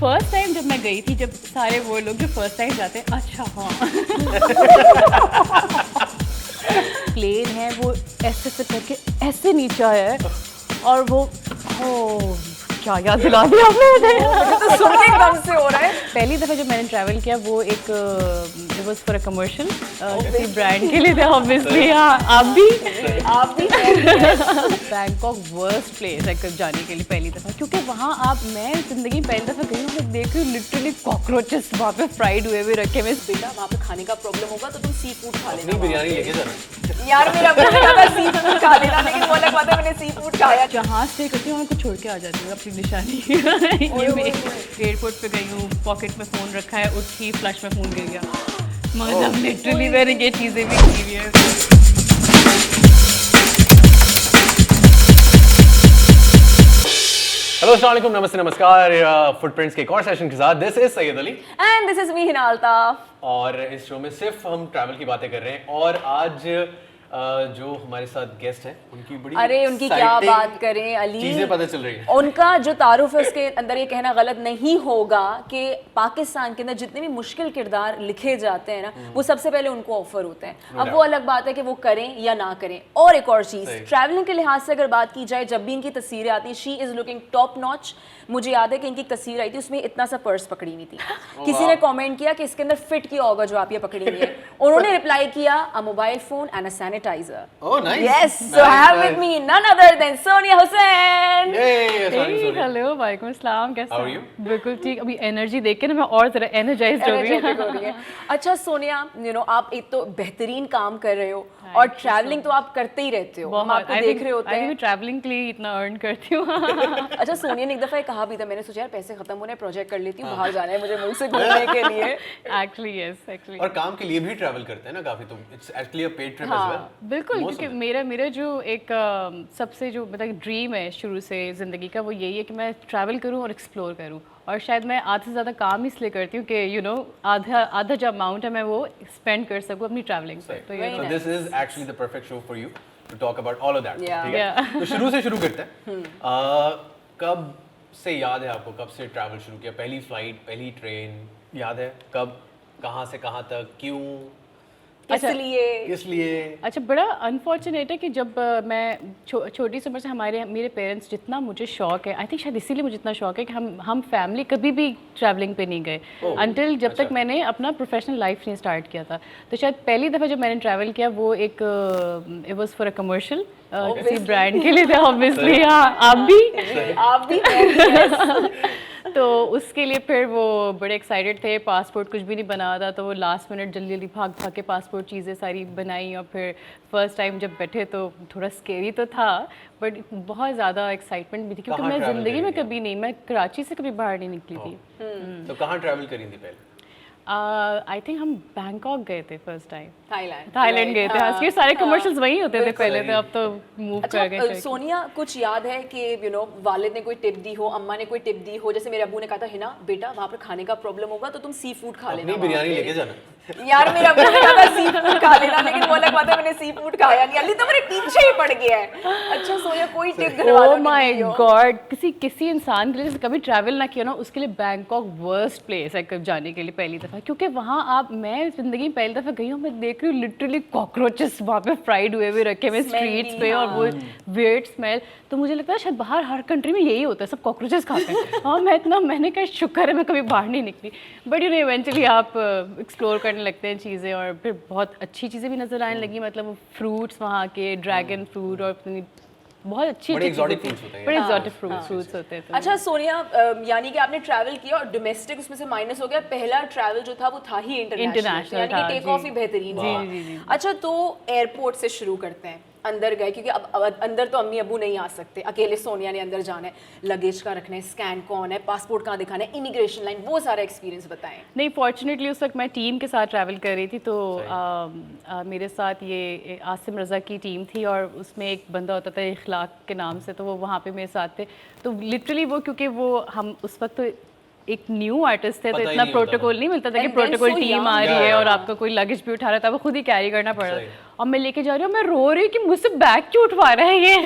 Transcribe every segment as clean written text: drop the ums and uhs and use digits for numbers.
First time जब मैं गई थी, जब सारे वो लोग जो फर्स्ट टाइम जाते हैं, अच्छा हाँ प्लेन है वो ऐसे से करके ऐसे नीचे आया है और वो क्या याद दिला दिया आपने मुझे। तो सुन के एकदम से हो रहा है। पहली दफ़ा जब मैंने ट्रैवल किया वो एक it was for a commercial किसी ब्रांड के लिए था ऑब्वियसली। हाँ आप भी बैंकॉक वर्स्ट प्लेस है कब जाने के लिए पहली दफ़ा, क्योंकि वहाँ आप मैं ज़िंदगी में पहली दफ़ा गई हूँ, मैं देख रही हूँ लिटरली कॉकरोचेस वहाँ पे फ्राइड हुए हुए रखे हुए। बेटा वहाँ पे खाने का प्रॉब्लम होगा तो तुम सी फूड खा लेना। बिरयानी लेके जाना यार मेरा सी फूड खा लेना, लेकिन वो अलग बात है मैंने सी फूड खाया। जहाँ स्टे करती हूँ उनको छोड़ के आ जाती हूँ अपनी निशानी। ये मैं एयरपोर्ट पे गई हूँ, पॉकेट में फ़ोन रखा है, उठी फ्लश में फ़ोन गिर गया। मतलब लिटरली मैंने ये चीज़ें भी की हुई है। हेलो अस्सलाम वालेकुम, नमस्ते नमस्कार। फुटप्रिंट्स के एक और सेशन के साथ this is Syed Ali and this is me Hina Altaf. और इस शो में सिर्फ हम ट्रैवल की बातें कर रहे हैं। और आज जो हमारे साथ गेस्ट हैं उनकी बड़ी अरे उनकी क्या बात करें अली, चीजें पता चल रही हैं। उनका जो तारुफ है उसके अंदर ये कहना गलत नहीं होगा कि पाकिस्तान के अंदर जितने भी मुश्किल किरदार लिखे जाते हैं ना, वो सबसे पहले उनको ऑफर होते हैं। अब वो अलग बात है कि वो करें या ना करें। और एक और चीज़, ट्रैवलिंग के लिहाज से अगर बात की जाए, जब भी इनकी तस्वीरें आती है, she is looking top notch. मुझे याद है कि इनकी तस्वीर आई थी, उसमें इतना सा पर्स पकड़ी हुई थी। किसी ने कमेंट किया कि इसके अंदर फिट किया होगा जो आप ये पकड़ी हुई है। उन्होंने रिप्लाई किया a mobile phone and a sanitiser. Oh, nice. Yes, so I have with me none other than Sonia Hussain. Hello वालेकुम अस्सलाम, कैसे How are you? बिल्कुल ठीक। अभी एनर्जी देख के ना मैं और ज़रा एनर्जाइज्ड हो रही हूँ। अच्छा सोनिया, आप एक तो बेहतरीन काम कर रहे हो और ट्रैवलिंग तो आप करते ही रहते हो, हम आपको देख रहे होते हैं। ट्रैवलिंग के लिए इतना अर्न करती हूँ। अच्छा सोनिया ने एक दफा कहा भी था, मैंने सोचा यार पैसे खत्म होने, प्रोजेक्ट कर लेती हूँ, बाहर जाना है मुझे मुल्क से घूमने के लिए। एक्चुअली यस, एक्चुअली और काम के लिए भी ट्रैवल करते हैं ना काफी, तो it's actually a paid trip as well. बिल्कुल, क्योंकि मेरा जो एक सबसे जो मतलब ड्रीम है शुरू से ज़िंदगी का, वो यही है कि मैं ट्रैवल करूँ और एक्सप्लोर करूँ। और शायद मैं आधे से ज़्यादा काम इसलिए करती हूँ कि आधा जो अमाउंट है मैं वो स्पेंड कर सकूँ अपनी ट्रैवलिंग पे। तो this is actually the perfect show for you to talk about all of that. ठीक है, तो शुरू से शुरू करते हैं। कब से याद है आपको, कब से ट्रैवल शुरू किया? पहली फ्लाइट, पहली ट्रेन याद है? कब, कहाँ से कहाँ तक, क्यों, किस लिए? अच्छा, बड़ा अनफॉर्चुनेट है कि जब मैं छोटी सी उम्र से मेरे पेरेंट्स, जितना मुझे शौक है, आई थिंक शायद इसीलिए मुझे इतना शौक है कि हम फैमिली कभी भी ट्रैवलिंग पे नहीं गए अनटिल जब तक मैंने अपना प्रोफेशनल लाइफ नहीं स्टार्ट किया था। तो शायद पहली दफ़ा जब मैंने ट्रैवल किया वो एक it was for a commercial किसी ब्रांड के लिए था ऑब्वियसली। हाँ आप भी तो उसके लिए फिर वो बड़े एक्साइटेड थे। पासपोर्ट कुछ भी नहीं बना था, तो वो लास्ट मिनट जल्दी जल्दी भाग के पासपोर्ट चीज़ें सारी बनाई। और फिर फर्स्ट टाइम जब बैठे तो थोड़ा स्केरी तो था, बट बहुत ज़्यादा एक्साइटमेंट भी थी, क्योंकि मैं ज़िंदगी में कभी नहीं, मैं कराची से कभी बाहर नहीं निकली थी। तो कहाँ ट्रैवल करी थी पहले? आई थिंक हम बैंकॉक गए थे फर्स्ट टाइम। थाईलैंड गए थे। हाँ, सारे कमर्शियल्स वहीं होते थे पहले, तो अब तो मूव कर गए। सोनिया, कुछ याद है कि वालिद ने कोई टिप दी हो, अम्मा ने कोई टिप दी हो? जैसे मेरे अब्बू ने कहा था, हिना बेटा वहाँ पर खाने का प्रॉब्लम होगा तो तुम सी फूड खा लेना। बिरयानी लेके जाना। यार मेरा अब्बू ने कहा था सी फूड खा लेना, लेकिन वो अलग बात है मैंने सी फूड खाया नहीं। अली तो मेरे पीछे ही पड़ गया है। अच्छा सोनिया, कोई टिप ओह माय गॉड, किसी इंसान के लिए कभी ट्रैवल ना किया ना, उसके लिए बैंकॉक वर्स्ट प्लेस है कब जाने के लिए पहली दफ़ा, क्योंकि वहाँ मैं ज़िंदगी में पहली दफ़ा गई हूँ, मैं देख रही हूँ लिटरली कॉकरोचेस वहाँ पे फ्राइड हुए हुए रखे हुए स्ट्रीट्स पे, और वो वियर्ड स्मेल। तो मुझे लगता है शायद बाहर हर कंट्री में यही होता है, सब कॉकरोचेस खाते हैं। हाँ, मैंने कहा शुक्र है मैं कभी बाहर नहीं निकली। बट इवेंचुअली आप एक्सप्लोर करने लगते हैं चीज़ें, और फिर बहुत अच्छी चीज़ें भी नज़र आने लगी। मतलब फ्रूट्स वहाँ के, ड्रैगन फ्रूट, और बहुत अच्छी एक्सोटिक फ्रूट्स होते हैं। बड़े एक्सोटिक फ्रूट्स होते हैं। अच्छा सोनिया, यानी कि आपने ट्रैवल किया और डोमेस्टिक उसमें से माइनस हो गया, पहला ट्रैवल जो था वो था ही इंटरनेशनल, यानी कि टेक ऑफ ही बेहतरीन। जी। अच्छा, तो एयरपोर्ट से शुरू करते हैं। अंदर गए, क्योंकि अब अंदर तो अम्मी अबू नहीं आ सकते, अकेले सोनिया ने अंदर जाना है, लगेज का रखना है, स्कैन कौन है, पासपोर्ट कहाँ दिखाना है, इमिग्रेशन लाइन, वो सारा एक्सपीरियंस बताएं। नहीं, फॉर्चुनेटली उस वक्त मैं टीम के साथ ट्रैवल कर रही थी, तो मेरे साथ ये आसिम रज़ा की टीम थी, और उसमें एक बंदा होता था इखलाक के नाम से, तो वो वहाँ पे मेरे साथ थे। तो लिटरली वो, क्योंकि वो हम उस वक्त तो एक न्यू आर्टिस्ट थे, तो इतना प्रोटोकॉल नहीं मिलता था कि प्रोटोकॉल टीम आ रही है और आपका कोई लगेज भी उठा रहा था, वो खुद ही कैरी करना पड़ रहा था। और मैं लेके जा रही हूँ, मैं रो रही हूँ कि मुझसे बैग क्यों उठवा रहा है ये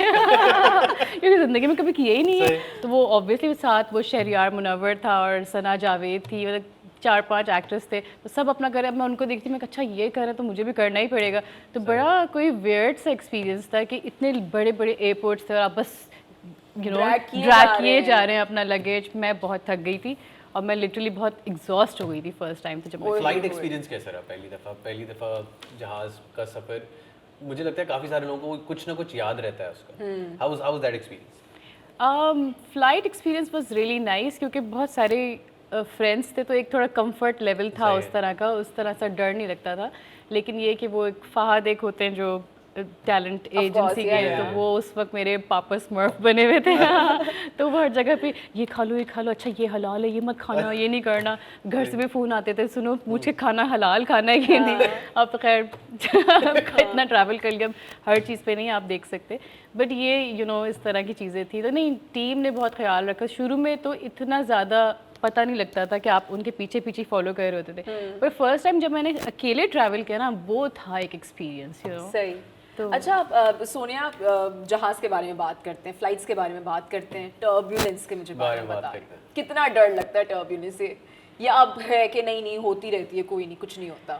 क्योंकि ज़िंदगी में कभी किया ही नहीं है। तो वो ऑब्वियसली साथ वो शहरियार मुनव्वर था और सना जावेद थी, मतलब 4-5 एक्टर्स थे, तो सब अपना कर, मैं उनको देखती मैं अच्छा ये कर रहे हैं तो मुझे भी करना ही पड़ेगा। तो बड़ा कोई वियर्ड सा एक्सपीरियंस था कि इतने बड़े बड़े एयरपोर्ट्स थे और आप बस ड्रैग किए जा रहे हैं अपना लगेज। मैं बहुत थक गई थी और मैं लिटरली बहुत एग्जॉस्ट हो गई थी फर्स्ट टाइम। तो जब मैं फ्लाइट एक्सपीरियंस कैसा रहा पहली दफ़ा जहाज़ का सफ़र? मुझे लगता है काफ़ी सारे लोगों को कुछ ना कुछ याद रहता है उसका। How was that experience? Flight experience was really nice क्योंकि बहुत सारे फ्रेंड्स थे, तो एक थोड़ा कंफर्ट लेवल था उस तरह का, उस तरह सा डर नहीं लगता था। लेकिन ये कि वो एक फहद एक होते हैं जो टैलेंट एजेंसी के, तो वो उस वक्त मेरे पापा स्मर्फ बने हुए थे तो वो हर जगह पे ये खा लो, अच्छा ये हलाल है, ये मत खाना, ये नहीं करना। घर से भी फ़ोन आते थे, सुनो पूछ के खाना हलाल खाना है कि नहीं। अब तो खैर इतना ट्रैवल कर लिया, हर चीज़ पे नहीं आप देख सकते, बट ये इस तरह की चीज़ें थी। तो नहीं, टीम ने बहुत ख्याल रखा। शुरू में तो इतना ज़्यादा पता नहीं लगता था कि आप उनके पीछे पीछे फॉलो कर रहे होते थे, पर फर्स्ट टाइम जब मैंने अकेले ट्रैवल किया ना, वो था एक एक्सपीरियंस। सही। तो अच्छा सोनिया, जहाज़ के बारे में बात करते हैं, फ्लाइट्स के बारे में बात करते हैं, टर्ब्यूलेंस के मुझे बारे में बता, कितना डर लगता है टर्ब्यूलेंस से, या अब है कि नहीं होती रहती है, कोई नहीं, कुछ नहीं होता?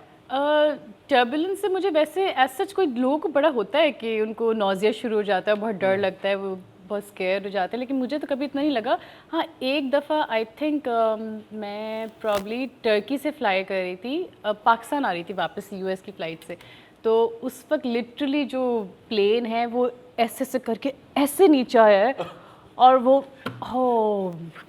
टर्बुलेंस से मुझे वैसे एज सच कोई लोगों को बड़ा होता है कि उनको नौजिया शुरू हो जाता है, बहुत डर लगता है, वो बहुत स्केयर हो जाते हैं, लेकिन मुझे तो कभी इतना नहीं लगा। हाँ, एक दफ़ा आई थिंक मैं प्रॉब्ली टर्की से फ्लाई कर रही थी, पाकिस्तान आ रही थी वापस यूएस की फ़्लाइट से, तो उस वक्त लिटरली जो प्लेन है वो ऐसे करके ऐसे नीचे आया है और वो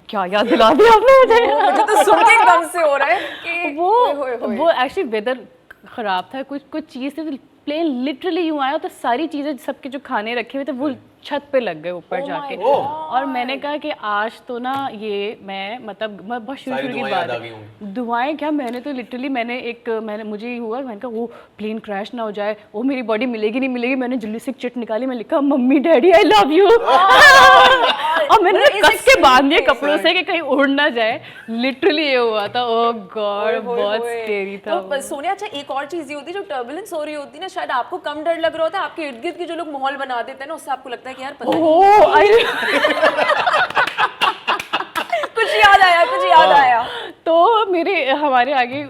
क्या याद दिला दिया आपने मुझे तो सुन के एकदम से हो रहा है कि वो एक्चुअली वेदर ख़राब था, कुछ चीज़ थी, तो प्लेन लिटरली यूँ आया तो सारी चीज़ें सबके जो खाने रखे हुए थे वो छत पे लग गए ऊपर जाके। और मैंने कहा कि आज तो ना ये मैं बहुत शुरू की बात है, दुआएं क्या, मैंने तो लिटरली मुझे ही हुआ, मैंने कहा वो प्लेन क्रैश ना हो जाए, वो मेरी बॉडी मिलेगी नहीं मिलेगी। मैंने जल्दी से एक चिट निकाली, मैं लिखा mummy daddy I love you और मैंने कस के बांध दिए कपड़ों से कि कहीं उड़ ना जाए। लिटरली ये हुआ था। ओह गॉड, बहुत स्केरी था। तो सोनिया, अच्छा एक और चीज़ ये होती है, जो टर्बुलेंस हो रही होती है ना, शायद आपको कम डर लग रहा होता है, आपके इर्द गिर्द के जो लोग माहौल बना देते हैं ना, उससे आपको लगता है कि यार पता कुछ याद आया। तो हमारे आगे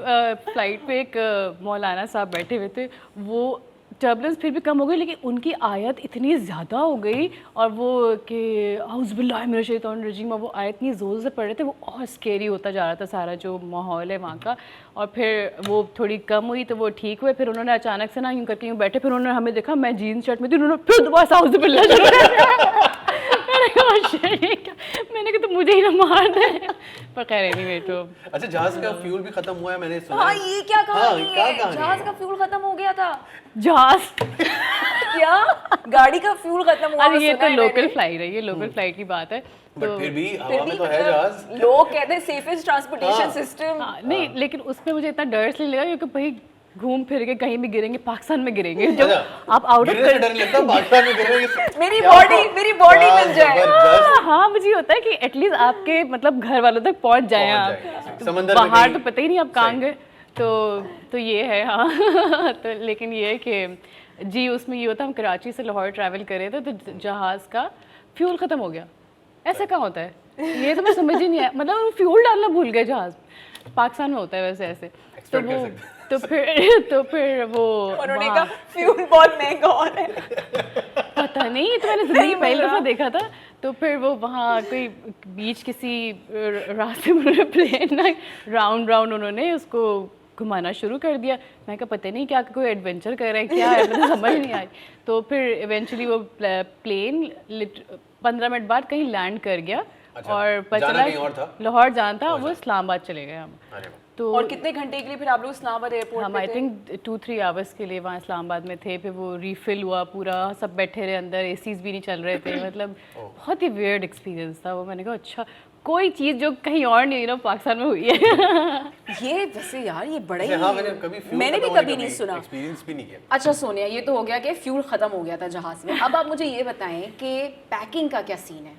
फ्लाइट पे एक मौलाना साहब बैठे हुए थे, वो टर्बुलेंस फिर भी कम हो गई, लेकिन उनकी आयत इतनी ज़्यादा हो गई और वो कि औज़ुबिल्लाहि मिनश शैतानिर रजीम, वो आयत इतनी ज़ोर से पढ़ रहे थे, वो और स्केरी होता जा रहा था सारा जो माहौल है वहाँ का। और फिर वो थोड़ी कम हुई तो वो ठीक हुए, फिर उन्होंने अचानक से ना यूँ करके यूँ बैठे, फिर उन्होंने हमें देखा, मैं जीन्स शर्ट में थी, उन्होंने फिर दोबारा औज़ुबिल्लाह शुरू कर दिया। मैंने कहा तो मुझे ही ना मार दे, पर खैर एनीवे। तो अच्छा, जहाज का फ्यूल भी खत्म हुआ है, मैंने सुना। हाँ, ये क्या कहानी है? जहाज का फ्यूल खत्म हो गया था? जहाज क्या गाड़ी का फ्यूल खत्म हुआ? अरे ये तो लोकल फ्लाइट है, ये लोकल फ्लाइट की बात है। बट फिर भी हवा में तो है जहाज। लोग कहते हैं सेफेस्ट ट्रांसपोर्टेशन सिस्टम। नहीं, लेकिन उसमें मुझे इतना डर इसलिए लगा क्योंकि भाई घूम फिर के कहीं भी गिरेंगे, पाकिस्तान में गिरेंगे, जब आप आउट ऑफ डर लगता है पाकिस्तान में गिरेंगे, मेरी बॉडी मिल जाए। हाँ, मुझे होता है कि एटलीस्ट आपके मतलब घर वालों तक पहुंच जाएं आप, समंदर बाहर तो पता ही नहीं आप कहाँ गए। तो ये है। हाँ तो लेकिन ये है कि जी उसमें ये होता, हम कराची से लाहौर ट्रैवल कर रहे थे, तो जहाज़ का फ्यूल ख़त्म हो गया। ऐसा कहाँ होता है, ये तो मैं समझ ही नहीं आया, मतलब फ्यूल डालना भूल गए जहाज़। पाकिस्तान में होता है वैसे ऐसे। तो फिर वो उन्होंने कहा फ्यूल बहुत महंगा हो रहा है। पता नहीं, तो मैंने ज़िंदगी पहली दफ़ा देखा था। तो फिर वो वहाँ कोई बीच किसी रास्ते में उन्होंने प्लेन ना राउंड उन्होंने उसको घुमाना शुरू कर दिया। मैं कहा पता नहीं क्या कोई एडवेंचर कर रहे हैं क्या है, मुझे समझ नहीं आई। तो फिर इवेंचुअली वो प्लेन 15 मिनट बाद कहीं लैंड कर गया। अच्छा, और पता चला लाहौर जाना था, वो इस्लामाबाद चले गए हम। तो और कितने घंटे के लिए फिर आप लोग इस्लामाबाद एयरपोर्ट हम आई थिंक 2-3 आवर्स के लिए वहाँ इस्लामाबाद में थे। फिर वो रीफिल हुआ पूरा, सब बैठे रहे अंदर, एसीज भी नहीं चल रहे थे। मतलब बहुत ही वियर्ड एक्सपीरियंस था वो। मैंने कहा अच्छा कोई चीज़ जो कहीं और नहीं पाकिस्तान में हुई है। ये वैसे यार ये बड़ा ही मैंने भी कभी नहीं सुना, एक्सपीरियंस भी नहीं किया। अच्छा सोनिया, ये तो हो गया कि फ्यूल ख़त्म हो गया था जहाज़ में। अब आप मुझे ये बताएं कि पैकिंग का क्या सीन है?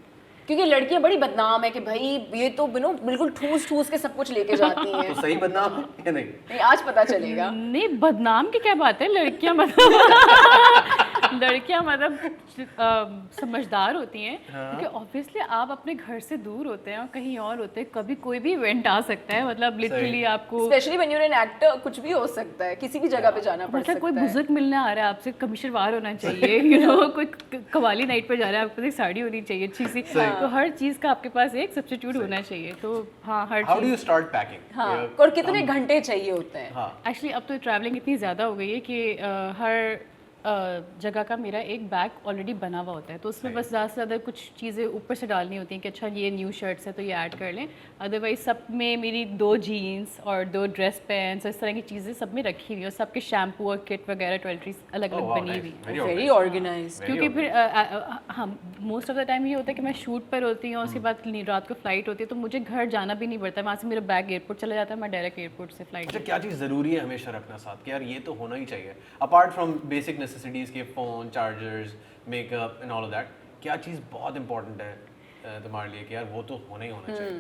क्योंकि लड़कियां बड़ी बदनाम है कि भाई ये तो बिल्कुल ठूस ठूस के सब कुछ लेके जाती हैं। तो सही बदनाम है या नहीं? नहीं, आज पता चलेगा। नहीं, बदनाम की क्या बात है, लड़कियां समझदार होती हैं, क्योंकि ऑब्वियसली आप अपने घर से दूर होते हैं और कहीं और होते हैं, कभी कोई भी इवेंट आ सकता है, मतलब लिटरली आपको, specially when you are an actor, कुछ भी हो सकता है, किसी भी जगह पे जाना पड़ सकता है। कोई बुजुर्ग मिलने आ रहा है आपसे, कमिश्नरवार होना चाहिए, कोई कवाली नाइट पर जा रहा है, आपके पास एक साड़ी होनी चाहिए अच्छी सी, तो हर चीज़ का आपके पास एक सब्स्टिट्यूट होना चाहिए। तो हाँ, her how do you start packing? हाँ, और कितने घंटे चाहिए होते हैं? एक्चुअली अब तो ट्रैवलिंग इतनी ज़्यादा हो गई है कि हर जगह का मेरा एक बैग ऑलरेडी बना हुआ होता है, तो उसमें बस ज़्यादा से ज़्यादा कुछ चीज़ें ऊपर से डालनी होती हैं कि अच्छा ये न्यू शर्ट्स है तो ये ऐड कर लें, अदरवाइज सब में मेरी 2 जीन्स और 2 ड्रेस पैंट्स, इस तरह की चीज़ें सब में रखी हुई, और सबके शैम्पू और किट वगैरह टॉयलेटरीज अलग अलग बनी हुई। Very organised. क्योंकि फिर हाँ, मोस्ट ऑफ द टाइम ये होता है कि मैं शूट पर होती हूँ, उसके बाद रात को फ्लाइट होती है, तो मुझे घर जाना भी नहीं पड़ता, वहाँ से मेरा बैग एयरपोर्ट चला जाता है, मैं डायरेक्ट एयरपोर्ट से फ्लाइट। अच्छा, क्या चीज़ ज़रूरी है हमेशा रखना साथ कि यार ये तो होना ही चाहिए, अपार्ट फ्रॉम बेसिक नेसेसिटीज़ के phone, chargers, makeup and all of that, क्या चीज़ बहुत इंपॉर्टेंट है तुम्हारे लिए कि यार वो तो होना ही होना चाहिए?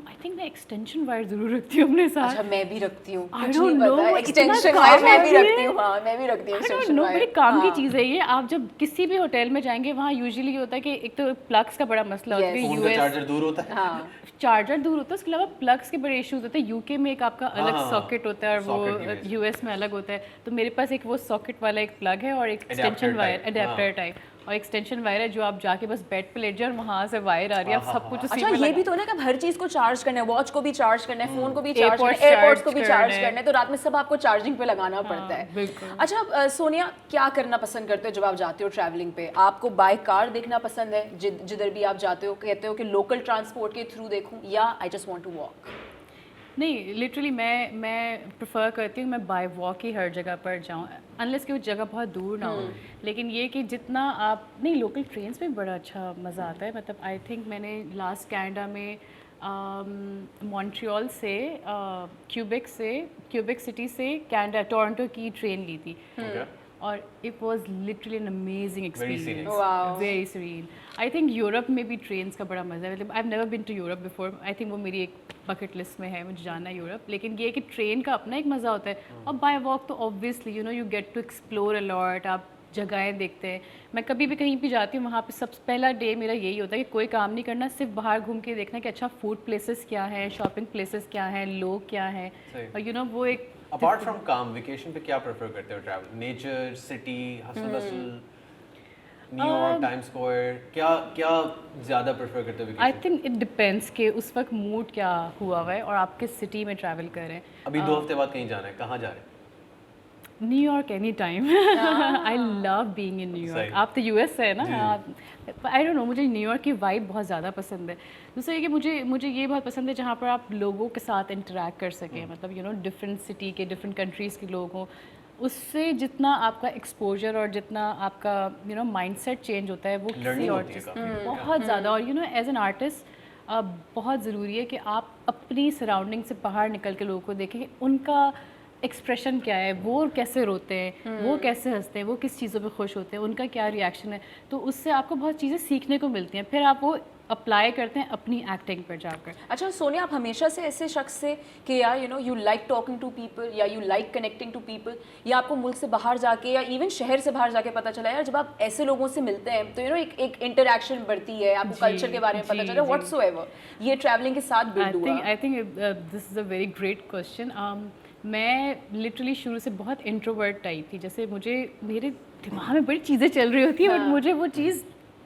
आई थिंक मैं एक्सटेंशन वायर जरूर रखती हूँ अपने साथ। अच्छा, मैं भी रखती हूँ, I कुछ don't नहीं know, पता, इतना एक्सटेंशन काम वायर मैं भी आती है। रखती हूँ। हाँ, मैं भी रखती हूँ एक्सटेंशन वायर। बड़ी काम की चीज़ है ये। आप जब किसी भी होटल में जाएंगे, वहाँ यूजुअली ये होता है कि एक तो प्लग्स का बड़ा मसला होता है, फोन का चार्जर दूर होता है। हाँ, चार्जर दूर होता है, उसके अलावा प्लग्स के बड़े इश्यूज होते हैं। यूके में एक आपका अलग सॉकेट होता है और वो यूएस में अलग होता है, तो मेरे पास एक वो सॉकेट वाला एक प्लग है और एक एक्सटेंशन वायर, अडेप्टर टाइप, और एक्सटेंशन वायर है जो आप जाके बस बेड पे लेट जाओ और वहाँ से वायर आ रही है, सब कुछ उसी अच्छा में ये भी तो ना कि अब हर चीज को चार्ज करना है, वॉच को भी चार्ज करना है, फोन को भी चार्ज करना है, एयरपोर्ट्स को भी चार्ज करना है, तो रात में सब आपको चार्जिंग पे लगाना पड़ता है। अच्छा सोनिया, क्या करना पसंद करते हो जब आप जाते हो ट्रैवलिंग पे? आपको बाय कार देखना पसंद है जिधर भी आप जाते हो, कहते हो कि लोकल ट्रांसपोर्ट के थ्रू देखूं, या I just want to walk? नहीं, लिटरली मैं प्रेफर करती हूँ मैं बाय वॉक ही हर जगह पर जाऊँ, अनलेस कि वो जगह बहुत दूर ना हो। लेकिन ये कि जितना आप नहीं, लोकल ट्रेन्स में बड़ा अच्छा मज़ा आता है। मतलब आई थिंक मैंने लास्ट कनाडा में मॉन्ट्रियल से क्यूबेक सिटी से कनाडा टोरंटो की ट्रेन ली थी, और it was literally an amazing experience, very serene. I think Europe में भी ट्रेन्स का बड़ा मज़ा है। मतलब I have never been to Europe before, I think वो मेरी एक बकेट लिस्ट में है, मुझे जाना है यूरोप। लेकिन ये कि ट्रेन का अपना एक मज़ा होता है, और बाय वॉक तो obviously you get to explore a lot, आप जगहें देखते हैं। मैं कभी भी कहीं भी जाती हूँ, वहाँ पे सबसे पहला डे मेरा यही होता है कि कोई काम नहीं करना, सिर्फ बाहर घूम के देखना कि अच्छा फूड प्लेसेस क्या हैं, शॉपिंग प्लेसेस क्या हैं, लोग क्या हैं, और वो एक अपार्ट फ्रॉम काम, वेकेशन पे क्या प्रेफर करते हो travel? Nature, city, hustle bustle, New York, times square, क्या ज़्यादा प्रेफर करते हो vacation? I think it depends कि उस वक्त मूड क्या हुआ हुआ है और आप किस सिटी में ट्रैवल कर रहे हैं। अभी 2 हफ्ते बाद कहीं जाना है, कहाँ जा रहे हैं? New York any time. I love being in New York. आप तो यूएस से है ना, आई डोंट नो, मुझे न्यूयॉर्क की वाइब बहुत ज़्यादा पसंद है। दूसरा ये कि मुझे ये बहुत पसंद है जहाँ पर आप लोगों के साथ इंटरेक्ट कर सकें, मतलब डिफरेंट सिटी के, डिफरेंट कंट्रीज़ के लोग हों। उससे जितना आपका एक्सपोजर और जितना आपका माइंडसेट चेंज होता है, वो किसी और चीज़ बहुत ज़्यादा। और एज एन आर्टिस्ट बहुत ज़रूरी है कि आप अपनी सराउंडिंग से बाहर निकल के लोगों को देखें, उनका एक्सप्रेशन क्या है, वो कैसे रोते हैं, वो कैसे हंसते हैं, वो किस चीज़ों पे खुश होते हैं, उनका क्या रिएक्शन है। तो उससे आपको बहुत चीज़ें सीखने को मिलती हैं, फिर आप वो अप्लाई करते हैं अपनी एक्टिंग पर जाकर। अच्छा सोनिया, आप हमेशा से ऐसे शख्स से कि यार you like talking to people, या you like connecting to people, या आपको मुल्क से बाहर जाके या इवन शहर से बाहर जाके पता चला यार जब आप ऐसे लोगों से मिलते हैं तो एक इंटरेक्शन बढ़ती है, आपको कल्चर के बारे में पता चला, व्हाट्सोएवर, ये ट्रैवलिंग के साथ बिल्ड हुआ? I think this is a very great question. मैं लिटरली शुरू से बहुत इंट्रोवर्ट टाइप थी, जैसे मेरे दिमाग में बड़ी चीज़ें चल रही होती है, बट मुझे वो चीज़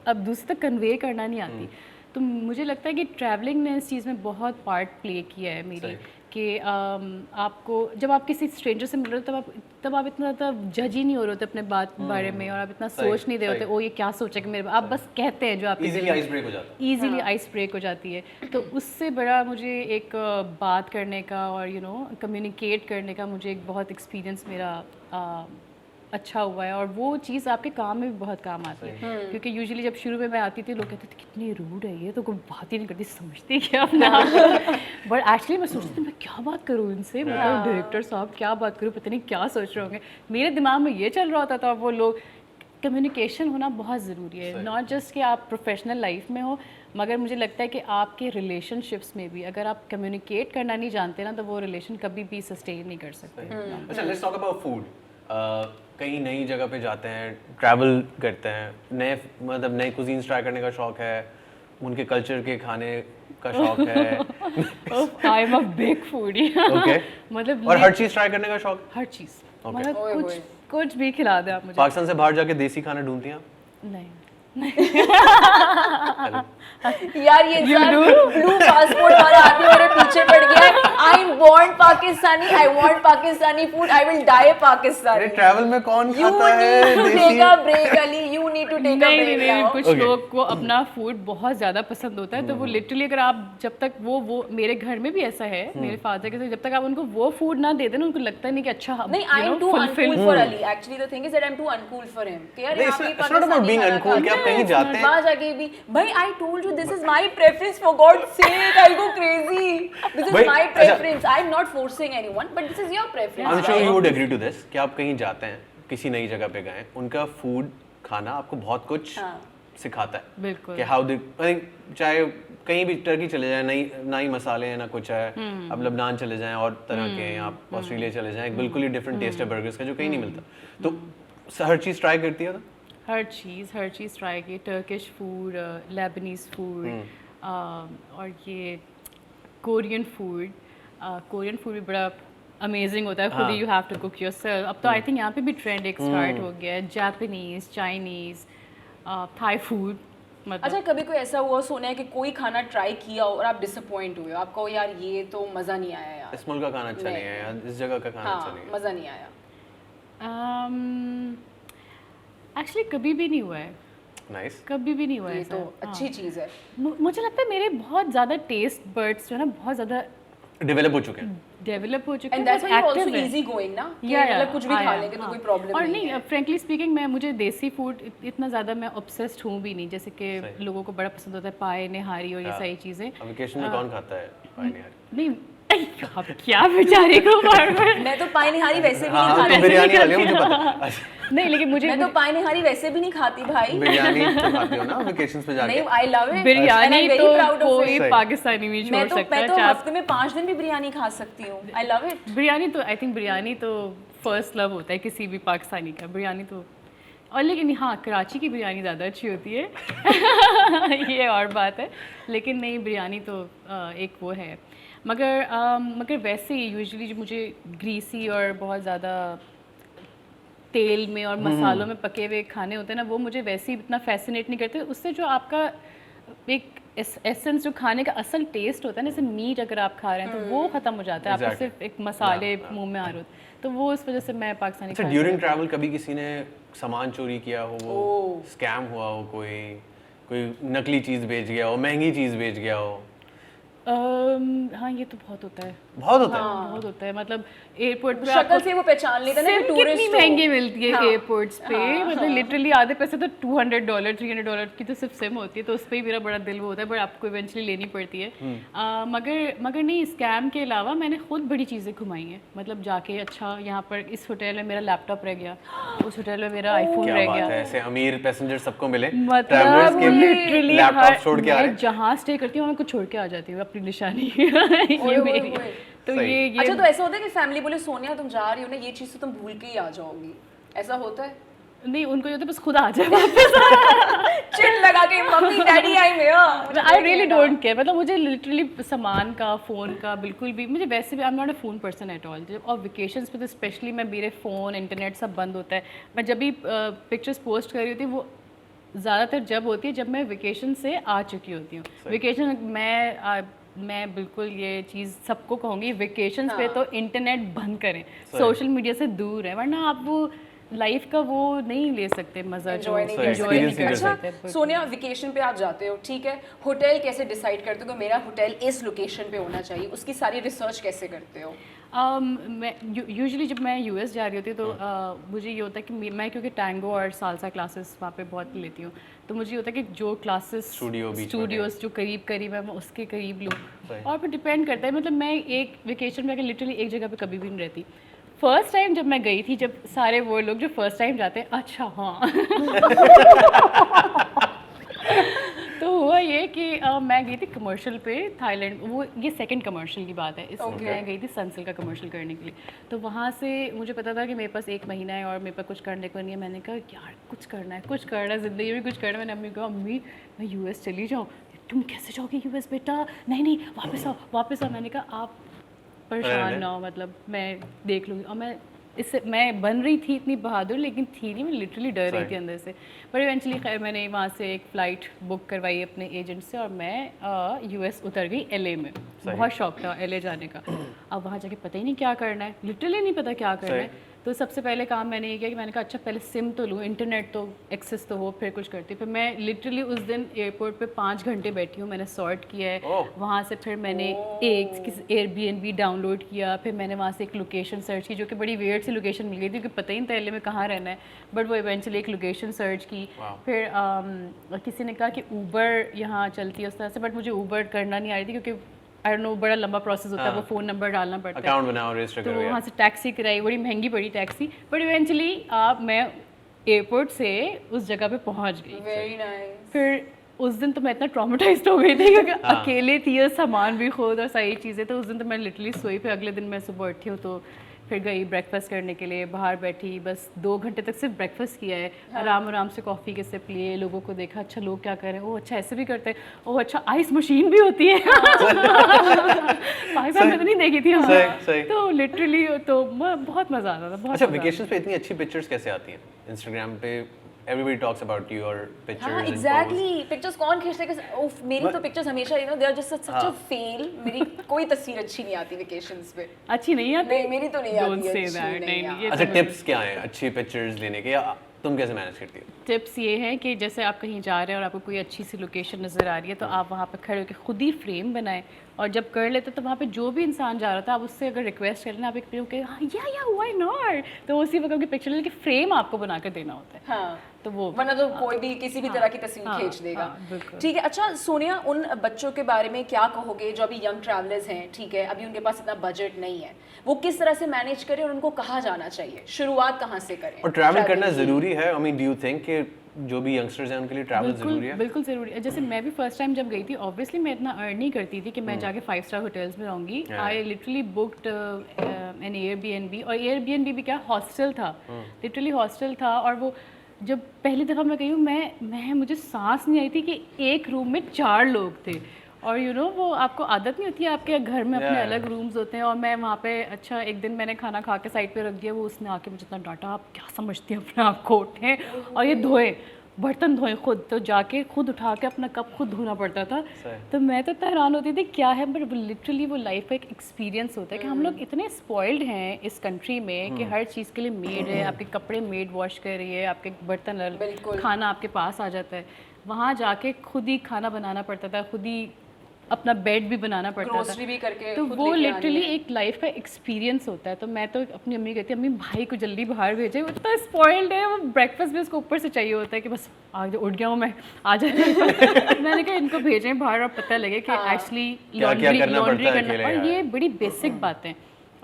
अब दूसरे तक कन्वे करना नहीं आती। तो मुझे लगता है कि ट्रैवलिंग ने इस चीज़ में बहुत पार्ट प्ले किया है मेरी, कि आपको जब आप किसी स्ट्रेंजर से मिल रहे हो तब आप इतना ज़्यादा जज ही नहीं हो रहे होते अपने बात बारे में, और आप इतना सोच नहीं रहे होते ओ ये क्या सोचेगा मेरे, आप बस कहते हैं जो आप इजीली आइस ब्रेक हो जाता है। ईजिली आइस ब्रेक हो जाती है। तो उससे बड़ा मुझे एक बात करने का और कम्युनिकेट करने का मुझे एक बहुत एक्सपीरियंस मेरा अच्छा हुआ है, और वो चीज़ आपके काम में भी बहुत काम आती है। क्योंकि यूजुअली जब शुरू में मैं आती थी, लोग कहते थे कितनी रूड है ये, तो कोई बात ही नहीं करती, समझती क्या अपने आप। बट एक्चुअली मैं सोचती थी मैं क्या बात करूँ इनसे, मतलब डायरेक्टर साहब क्या बात करूँ, पता नहीं क्या सोच रहे होंगे। मेरे दिमाग में ये चल रहा होता था। वो लोग, कम्युनिकेशन होना बहुत ज़रूरी है, नॉट जस्ट कि आप प्रोफेशनल लाइफ में हो, मगर मुझे लगता है कि आपके रिलेशनशिप्स में भी अगर आप कम्युनिकेट करना नहीं जानते ना तो वो रिलेशन कभी भी सस्टेन नहीं कर सकते। अच्छा, लेट्स टॉक अबाउट फूड। कहीं नई जगह पे जाते हैं, ट्रैवल करते हैं, नए कुजीन्स ट्राई करने का शौक है, उनके कल्चर के खाने का शौक है। I am a big foodie. Okay, मतलब और हर चीज़ ट्राई करने का शौक? हर चीज़, Okay. मतलब कुछ भी खिला दे आप मुझे। पाकिस्तान से बाहर जाके देसी खाना ढूंढती हैं आप? नहीं यार ये ब्लू पासपोर्ट वाला आदमी मेरे पीछे पड़ गया है। I am born Pakistani, I want Pakistani food, I will die Pakistani. अरे ट्रैवल में कौन You खाता है need to देसी? take a break, Ali. You need to take a नहीं break नहीं, now. कुछ Okay. लोग को अपना फूड बहुत ज़्यादा पसंद होता है तो वो लिटरली अगर आप जब तक वो मेरे घर में भी ऐसा है, मेरे फादर के साथ, जब तक आप उनको वो फूड ना दे दें ना उनको लगता नहीं कि अच्छा हम नहीं, I am too uncool for Ali. Actually, the thing is that I am too uncool for him. कि यार नहीं, यहाँ भी it's not about being खाना uncool, कि आप खाते कहीं हैं, जाते हैं। वहाँ जाके भी भाई I told you this is my preference, for God's sake I'll go crazy. This is भाई, my अच्छा। preference. I am not forcing anyone, but this is your preference. I'm sure right? you would agree to this कि आप कहीं जाते हैं, किसी नई जगह पे गए, उनका फूड खाना आपको बहुत कुछ सिखाता है। बिल्कुल। कि हाउ दे, चाहे कहीं भी टर्की चले जाएं, ना ही मसाले हैं ना कुछ है, अब लबनान चले जाएं और तरह के हैं, आप ऑस्ट्रेलिया चले जाएं, बिल्कुल ही डिफरेंट टेस्ट है बर्गर्स का जो कहीं नहीं मिलता। तो हर चीज़ ट्राई करती है? हर चीज़ ट्राई की, टर्किश फूड, लेबनीज़ फूड और ये कोरियन फूड भी बड़ा अमेजिंग होता है। खुद ही you have to cook yourself. अब तो आई थिंक यहाँ पे भी ट्रेंड एक स्टार्ट हो गया है, जापानीज़, चाइनीज़, थाई फूड। मतलब अच्छा, कभी कोई ऐसा हुआ सुना है कि कोई खाना ट्राई किया हो और आप डिसअपॉइंट हुए हो, आप कहो यार ये तो मज़ा नहीं आया यार, इस मुल्क का खाना अच्छा नहीं है या इस जगह का खाना अच्छा नहीं है? मज़ा नहीं आया? एक्चुअली कभी भी नहीं हुआ है, नाइस। कभी भी नहीं हुआ है ये ऐसा। तो अच्छी चीज़ है। मुझे लगता है मेरे बहुत ज़्यादा टेस्ट बर्ड्स जो है ना बहुत ज़्यादा डेवलप हो चुके हैं। डेवलप हो चुके एंड हैं, that's why you active also है। इजी गोइंग ना, कि या मतलब कुछ भी खा लेंगे तो कोई प्रॉब्लम और नहीं है। फ्रेंकली स्पीकिंग मैं मुझे देसी फूड इतना ज़्यादा मैं ऑब्सेस्ड हूँ भी नहीं, जैसे कि लोगों को बड़ा पसंद होता है पाए निहारी और ये सारी चीज़ें। वेकेशन में कौन खाता है पाए निहारी? नहीं अब क्या बेचारे को बार-बार मैं तो पाए निहारी वैसे भी हाँ, नहीं तो खाती। बिरयानी वाले मुझे पता है। नहीं लेकिन मुझे मैं तो पाए निहारी वैसे भी नहीं खाती भाई। बिरयानी तो खाते हो ना वेकेशंस पे जाके? नहीं, आई लव इट। बिरयानी तो कोई it. पाकिस्तानी भी छोड़ सकता है। मैं तो चाहे हफ्ते में 5 दिन भी बिरयानी खा सकती हूँ। I love it. बिरयानी तो आई थिंक बिरयानी तो फर्स्ट लव होता है किसी भी पाकिस्तानी का, बिरयानी तो। और लेकिन हाँ कराची की बिरयानी ज़्यादा अच्छी होती है ये और बात है, लेकिन नहीं बिरयानी तो एक वो है। मगर वैसे ही यूजुअली जो मुझे ग्रीसी और बहुत ज़्यादा तेल में और मसालों में पके हुए खाने होते हैं ना, वो मुझे वैसे ही इतना फैसिनेट नहीं करते। उससे जो आपका एक एसेंस जो खाने का असल टेस्ट होता है ना, जैसे मीट अगर आप खा रहे हैं तो वो ख़त्म हो जाता है, आपको Exactly. सिर्फ एक मसाले मुंह में आ रहे होते, तो वो इस वजह से मैं पाकिस्तानी अच्छा, ड्यूरिंग ट्रैवल कभी किसी ने सामान चोरी किया हो, वो स्कैम हुआ हो, कोई नकली चीज़ बेच गया हो, महंगी चीज़ बेच गया हो? हाँ ये तो बहुत होता है, बहुत होता है। बहुत होता है। मतलब एयरपोर्ट पे शक्ल से वो पहचान लेता है ना कि सिर्फ टूरिस्ट कितनी महंगी मिलती है एयरपोर्ट्स पे, मतलब लिटरली आधे पैसे तो $200 $300 की तो सिर्फ सिम होती है, तो उस पर ही मेरा बड़ा दिल वो होता है, बट आपको इवेंचुअली लेनी पड़ती है। मगर नहीं, स्कैम के अलावा मैंने खुद बड़ी चीज़ें घुमाई हैं। मतलब जाके अच्छा यहाँ पर इस होटल में मेरा लैपटॉप रह गया, उस होटल में मेरा आईफोन क्या रह बात गया। है, ऐसे अमीर पैसेंजर सबको मिले, मतलब ट्रैवलर्स के लिटरली लैपटॉप छोड़ के आ रहे मैं हैं। जहाँ स्टे करती हूँ मैं कुछ छोड़ के आ जाती हूँ अपनी निशानी ये मेरी। तो सही। ये अच्छा, तो ऐसा होता है कि फैमिली बोले सोनिया तुम जा रही हो ना, ये चीज़ तो तुम भूल के ही आ जाओगी, ऐसा होता है? नहीं, उनको ये होता है बस खुद आ जाए वापस। चिट लगा के मम्मी डैडी आई में आई रियली डोंट केयर। मतलब मुझे लिटरली सामान का, फ़ोन का बिल्कुल भी, मुझे वैसे भी I am not a phone person at all. और वेकेशंस पे तो स्पेशली मैं, मेरे फ़ोन इंटरनेट सब बंद होता है। मैं जब भी पिक्चर्स पोस्ट कर रही होती हूँ वो ज़्यादातर जब होती है जब मैं वेकेशन से आ चुकी होती हूँ। वेकेशन मैं बिल्कुल ये चीज़ सबको कहूँगी, वेकेशंस पे तो इंटरनेट बंद करें, सोशल मीडिया से दूर है, वरना आप वो लाइफ का वो नहीं ले सकते मज़ा, जो Enjoy नहीं कर enjoy नहीं सकते। कर अच्छा सकते। सोनिया, वेकेशन पे आप जाते हो, ठीक है, होटल कैसे डिसाइड करते हो कि मेरा होटल इस लोकेशन पे होना चाहिए, उसकी सारी रिसर्च कैसे करते हो? मैं यूजुअली जब मैं यूएस जा रही होती हूँ तो मुझे ये होता है कि मैं क्योंकि टैंगो और सालसा क्लासेस वहाँ पे बहुत लेती हूँ, तो मुझे ये होता है कि जो क्लासेस स्टूडियोज जो करीब करीब है मैं उसके करीब लूँ। और फिर डिपेंड करता है, मतलब मैं एक वेकेशन में अगर लिटरली एक जगह पे कभी भी नहीं रहती। फर्स्ट टाइम जब मैं गई थी, जब सारे वो लोग जो फर्स्ट टाइम जाते हैं, अच्छा हाँ तो हुआ ये कि मैं गई थी कमर्शियल पे थाईलैंड, वो ये सेकंड कमर्शियल की बात है, इसमें मैं गई थी सनसिल्क का कमर्शियल करने के लिए। तो वहाँ से मुझे पता था कि मेरे पास 1 महीना है और मेरे पास कुछ करने को नहीं है। मैंने कहा यार कुछ करना है ज़िंदगी में, कुछ करना है। मैंने अम्मी को कहा अम्मी मैं US चली जाऊँ। तुम कैसे जाओगी US बेटा, नहीं वापस आओ। मैंने कहा आप परेशान ना हो, मतलब मैं देख लूँगी। और मैं बन रही थी इतनी बहादुर, लेकिन थी नहीं, मैं लिटरली डर रही थी अंदर से। पर इवेंचुअली खैर मैंने वहाँ से एक फ़्लाइट बुक करवाई अपने एजेंट से और मैं US उतर गई LA में। बहुत शौक था LA जाने का। अब वहाँ जाके पता ही नहीं क्या करना है, लिटरली नहीं पता क्या करना है। तो सबसे पहले काम मैंने ये किया कि मैंने कहा अच्छा पहले सिम तो लूँ, इंटरनेट तो एक्सेस तो हो, फिर कुछ करती। फिर मैं लिटरली उस दिन एयरपोर्ट पे 5 घंटे बैठी हूँ, मैंने सॉर्ट किया है वहाँ से। फिर मैंने एक Airbnb डाउनलोड किया, फिर मैंने वहाँ से एक लोकेशन सर्च की, जो कि बड़ी वियर्ड सी लोकेशन मिल गई थी, क्योंकि पता ही नहीं था LA में कहाँ रहना है। बट वो इवेंचुअली एक लोकेशन सर्च की। फिर किसी ने कहा कि ऊबर यहाँ चलती है उस तरह से, बट मुझे ऊबर करना नहीं आ रही थी, क्योंकि आई डोंट नो बड़ा लंबा प्रोसेस होता है, वो फ़ोन नंबर डालना पड़ता है, अकाउंट बनाओ, रजिस्टर करो। तो वहाँ से टैक्सी कराई, बड़ी महंगी पड़ी टैक्सी। बट इवेंचुअली मैं एयरपोर्ट से उस जगह पे पहुँच गई। Very nice. फिर उस दिन तो मैं इतना ट्रॉमेटाइज्ड हो गई थी क्योंकि अकेले थी और सामान भी खुद और सारी चीज़ें। तो उस दिन तो मैं लिटरली सोई। फिर अगले दिन मैं सुबह उठी हूँ तो फिर गई ब्रेकफास्ट करने के लिए, बाहर बैठी, बस 2 घंटे तक सिर्फ ब्रेकफास्ट किया है। आराम से कॉफ़ी के सिप लिए, लोगों को देखा, अच्छा लोग क्या कर रहे हैं, ओह अच्छा ऐसे भी करते हैं, ओह अच्छा आइस मशीन भी होती है। पाकिस्तान में तो नहीं देखी थी सही। तो लिटरली तो बहुत मज़ा आता था, बहुत। अच्छा वेकेशंस पे इतनी अच्छी पिक्चर्स कैसे आती हैं इंस्टाग्राम पे? Everybody talks about your pictures. हाँ and एग्जैक्टली, posts. पिक्चर्स कौन खींचता है? ओफ मेरी तो पिक्चर्स हमेशा they are just such a fail. मेरी कोई तस्वीर अच्छी नहीं आती वेकेशंस पे। अच्छी नहीं आती? नहीं मेरी तो नहीं Don't आती say अच्छी, that, नहीं नहीं, ये अच्छा टिप्स क्या हैं अच्छी पिक्चर्स लेने के, या तुम कैसे मैनेज करती हो? टिप्स ये हैं कि जैसे आप कहीं जा रहे हैं और आपको कोई अच्छी सी लोकेशन नज़र आ रही है, तो आप वहाँ पे खड़े होकर खुद ही फ्रेम बनाएं। और जब कर लेते तो वहाँ पे जो भी इंसान जा रहा था, आप उससे अगर रिक्वेस्ट करें ना, आप एक के हाँ या व्हाई नॉट, तो उसी वक्त की पिक्चर लेके फ्रेम आपको बना कर देना होता है। हाँ तो वो वरना तो कोई भी किसी भी तरह की तस्वीर खींच देगा। ठीक है। अच्छा सोनिया, उन बच्चों के बारे में क्या कहोगे जो अभी यंग ट्रैवलर्स हैं, ठीक है, अभी उनके पास इतना बजट नहीं है, वो किस तरह से मैनेज करें और उनको कहाँ जाना चाहिए, शुरुआत कहाँ से करें? और ट्रैवल करना ज़रूरी है? I mean do you think कि जो भी यंगस्टर्स हैं उनके लिए ट्रैवल ज़रूरी है? बिल्कुल ज़रूरी है। जैसे मैं भी फर्स्ट टाइम जब गई थी, ऑब्वियसली मैं इतना अर्न नहीं करती थी कि मैं जाके 5 स्टार होटल्स में रहूँगी। I literally booked an Airbnb, और एयरबीएनबी भी क्या, हॉस्टल था, लिटरली हॉस्टल था। और वो जब पहली दफ़ा मैं गई हूँ, मैं मुझे सांस नहीं आई थी कि एक रूम में 4 लोग थे। और वो आपको आदत नहीं होती है, आपके घर में अपने अलग रूम्स होते हैं। और मैं वहाँ पे अच्छा एक दिन मैंने खाना खा के साइड पे रख दिया, वो उसने आके मुझे इतना डांटा, आप क्या समझती हैं अपने आप को, उठें और ये धोएं, बर्तन धोएं खुद, तो जाके खुद उठा के अपना कप खुद धोना पड़ता था। तो मैं तो हैरान होती थी क्या है, बट लिटरली वो लाइफ का एक एक्सपीरियंस होता है कि हम लोग इतने स्पॉइल्ड हैं इस कंट्री में कि हर चीज़ के लिए मेड है, आपके कपड़े मेड वॉश कर रही है, आपके बर्तन, खाना आपके पास आ जाता है। वहाँ जाके खुद ही खाना बनाना पड़ता था, खुद ही अपना बेड भी बनाना पड़ता ग्रोसरी भी करके तो वो लिटरली एक लाइफ का एक्सपीरियंस होता है। तो मैं तो अपनी अम्मी कहती है, अम्मी भाई को जल्दी बाहर भेजे, वो इतना स्पॉइल्ड है, वो ब्रेकफास्ट भी उसको ऊपर से चाहिए होता है कि बस आज उठ गया हूँ मैं, आ जाए। मैंने कहा इनको भेजें बाहर और पता लगे कि एक्चुअली लॉन्ड्री करना। और ये बड़ी बेसिक बातें,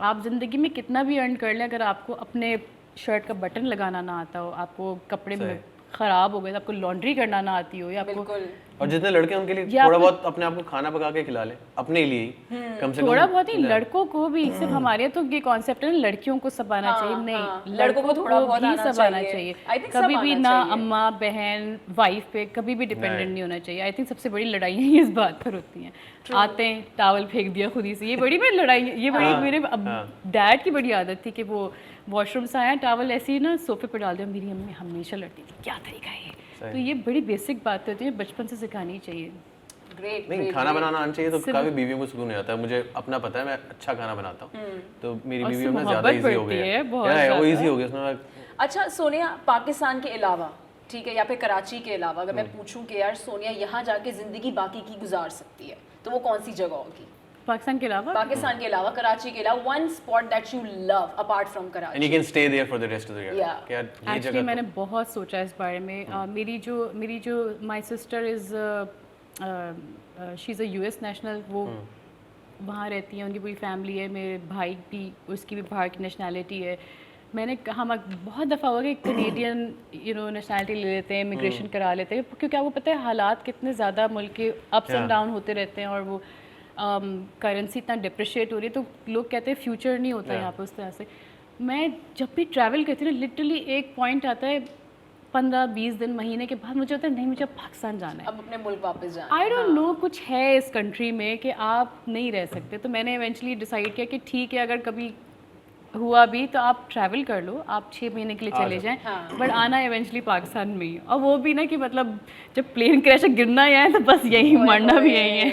आप ज़िंदगी में कितना भी अर्न कर लें, अगर आपको अपने शर्ट का बटन लगाना ना आता हो, आपको कपड़े में ख़राब हो गए, आपको लॉन्ड्री करना ना आती हो, या आपको, और जितने लड़के हैं उनके लिए थोड़ा बहुत अपने आप को खाना पका के खिला लें, अपने लिए कम से कम थोड़ा बहुत ही। लड़कों को भी, सिर्फ हमारे तो ये कॉन्सेप्ट है लड़कियों को सब आना चाहिए, नहीं, लड़कों को थोड़ा बहुत भी सब आना चाहिए। कभी भी ना अम्मा बहन वाइफ पे कभी भी डिपेंडेंट नहीं होना चाहिए। आई थिंक सबसे बड़ी लड़ाइयाँ इस बात पर होती हैं, आते हैं टावल फेंक दिया खुद ही से, ये बड़ी बड़ी लड़ाई, ये बड़ी मेरे डैड की बड़ी आदत थी कि वो वॉशरूम से आया, टावल ऐसे ही ना सोफे पर डाल दिया। मेरी अम्मी हमेशा लड़ती थी, क्या तरीका है ये? तो ये बड़ी बेसिक बात होती है, बचपन से सिखानी चाहिए। ग्रेट। नहीं, खाना बनाना आना चाहिए तो काफी बीवियों को सुकून आता है। मुझे अपना पता है, मैं अच्छा खाना बनाता हूँ, तो मेरी बीवियों में ज़्यादा इजी हो गया है, वो इजी हो गया उसमें। अच्छा सोनिया, पाकिस्तान के अलावा, ठीक है, या फिर कराची के अलावा अगर मैं पूछूं कि यार सोनिया यहाँ जाके ज़िंदगी बाकी की गुजार सकती है, तो वो कौन सी जगह होगी? पाकिस्तान के अलावा, कराची के अलावा, one spot that you love apart from Karachi and you can stay there for the rest of the year. क्या ये जगह? मैंने बहुत सोचा इस बारे में। मेरी जो my sister is she is a US national, वो वहाँ रहती है, उनकी पूरी फैमिली है, मेरे भाई भी, उसकी भी बाहर की नेशनैलिटी है। मैंने हम बहुत दफ़ा हुआ कि कनेडियन नेशनलिटी ले लेते हैं, इमिग्रेशन करा लेते हैं, क्योंकि आपको पता है हालात कितने ज़्यादा मुल्क के अप्स एंड डाउन होते रहते हैं, और वो करेंसी इतना डिप्रिशिएट हो रही है, तो लोग कहते हैं फ्यूचर नहीं होता यहाँ पे उस तरह से। मैं जब भी ट्रैवल करती हूँ ना, लिटरली एक पॉइंट आता है 15-20 दिन, महीने के बाद मुझे होता है नहीं, मुझे अब पाकिस्तान जाना है, अब अपने मुल्क वापस जाना। आई डोंट नो, कुछ है इस कंट्री में कि आप नहीं रह सकते। तो मैंने इवेंचुअली डिसाइड किया कि ठीक है, अगर कभी हुआ भी तो आप ट्रैवल कर लो, आप 6 महीने के लिए चले जाएं, बट आना इवेंचुअली पाकिस्तान में ही, और वो भी ना कि मतलब जब प्लेन क्रैश गिरना ही है तो बस यही, मरना भी यही है।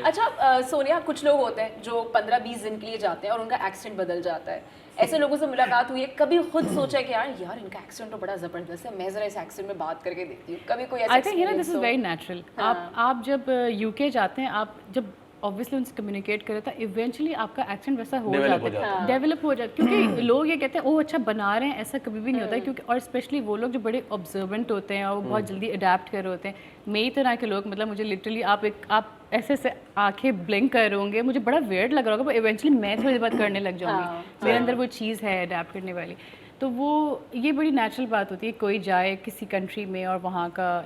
अच्छा सोनिया, कुछ लोग होते हैं जो 15-20 दिन के लिए जाते हैं और उनका एक्सेंट बदल जाता है, ऐसे लोगों से मुलाकात हुई है? कभी खुद सोचा है कि यार इनका एक्सेंट तो बड़ा ज़बरदस्त है, मैं ज़रा इस एक्सेंट में बात करके देखती हूँ? कभी कोई ऐसा? I think this is very natural. आप जब यूके जाते हैं, आप जब ऑब्वियसली उनसे कम्युनिकेट करें तो इवेंचुअली आपका एक्सेंट वैसा हो जाता है, डेवलप हो जाता है, क्योंकि लोग ये कहते हैं ओह अच्छा बना रहे हैं, ऐसा कभी भी नहीं होता है, क्योंकि और स्पेशली वो लोग जो बड़े ऑब्जर्वेंट होते हैं और वो बहुत जल्दी अडेप्ट कर रहे होते हैं। मेरी तरह के लोग, मतलब मुझे लिटरली आप ऐसे से आंखें ब्लिंक कर रहे होंगे, मुझे बड़ा वियर्ड लग रहा होगा, पर इवेंचुअली मैं थोड़ी बात करने लग जाऊँगी, मेरे अंदर वो चीज़ है अडेप्ट करने वाली। तो वो ये बड़ी नेचुरल बात होती है, कोई जाए किसी कंट्री में और वहाँ का